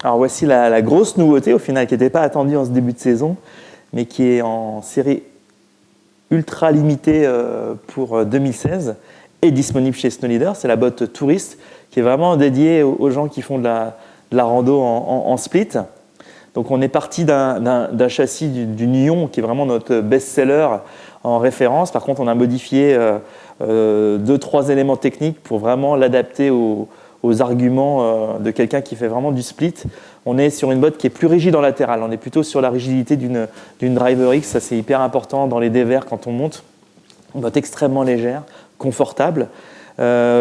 Alors voici la grosse nouveauté au final qui n'était pas attendue en ce début de saison, mais qui est en série ultra limitée pour 2016 et disponible chez Snow Leader. C'est la botte touriste qui est vraiment dédiée aux gens qui font de la rando en split. Donc on est parti d'un châssis du Nyon qui est vraiment notre best-seller en référence. Par contre, on a modifié 2-3 éléments techniques pour vraiment l'adapter aux arguments de quelqu'un qui fait vraiment du split. On est sur une botte qui est plus rigide en latéral. On est plutôt sur la rigidité d'une Driver X. Ça, c'est hyper important dans les dévers quand on monte. Une botte extrêmement légère, confortable.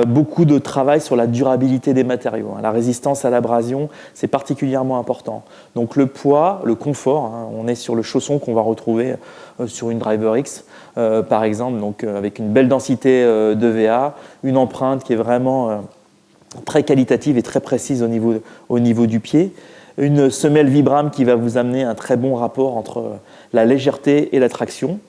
Beaucoup de travail sur la durabilité des matériaux. La résistance à l'abrasion, c'est particulièrement important. Donc le poids, le confort, on est sur le chausson qu'on va retrouver sur une Driver X, par exemple, donc, avec une belle densité de VA, une empreinte qui est vraiment très qualitative et très précise au niveau du pied. Une semelle Vibram qui va vous amener un très bon rapport entre la légèreté et la traction.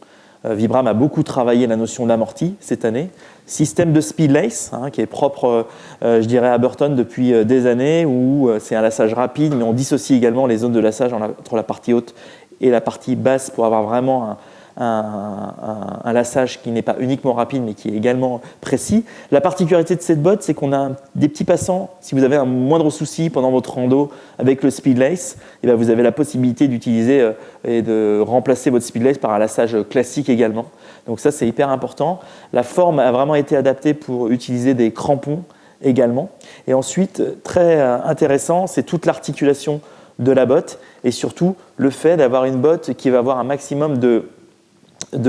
Vibram a beaucoup travaillé la notion d'amorti cette année. Système de speed lace qui est propre, je dirais, à Burton depuis des années, où c'est un lassage rapide, mais on dissocie également les zones de lassage entre la partie haute et la partie basse pour avoir vraiment un lassage qui n'est pas uniquement rapide, mais qui est également précis. La particularité de cette botte, c'est qu'on a des petits passants. Si vous avez un moindre souci pendant votre rando avec le speed lace, et bien vous avez la possibilité d'utiliser et de remplacer votre speed lace par un lassage classique également. Donc ça, c'est hyper important. La forme a vraiment été adaptée pour utiliser des crampons également. Et ensuite, très intéressant, c'est toute l'articulation de la botte et surtout le fait d'avoir une botte qui va avoir un maximum de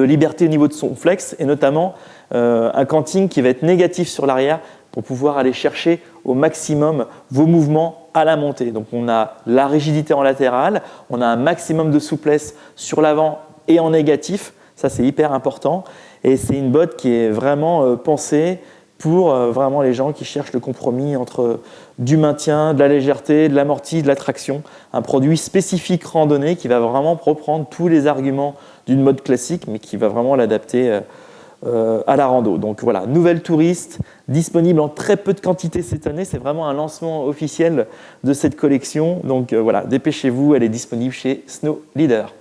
liberté au niveau de son flex et notamment un canting qui va être négatif sur l'arrière pour pouvoir aller chercher au maximum vos mouvements à la montée. Donc on a la rigidité en latéral, on a un maximum de souplesse sur l'avant et en négatif. Ça, c'est hyper important et c'est une botte qui est vraiment pensée pour vraiment les gens qui cherchent le compromis entre du maintien, de la légèreté, de l'amorti, de la traction. Un produit spécifique randonnée qui va vraiment reprendre tous les arguments d'une mode classique, mais qui va vraiment l'adapter à la rando. Donc voilà, nouvelle touriste, disponible en très peu de quantité cette année. C'est vraiment un lancement officiel de cette collection. Donc voilà, dépêchez-vous, elle est disponible chez Snow Leader.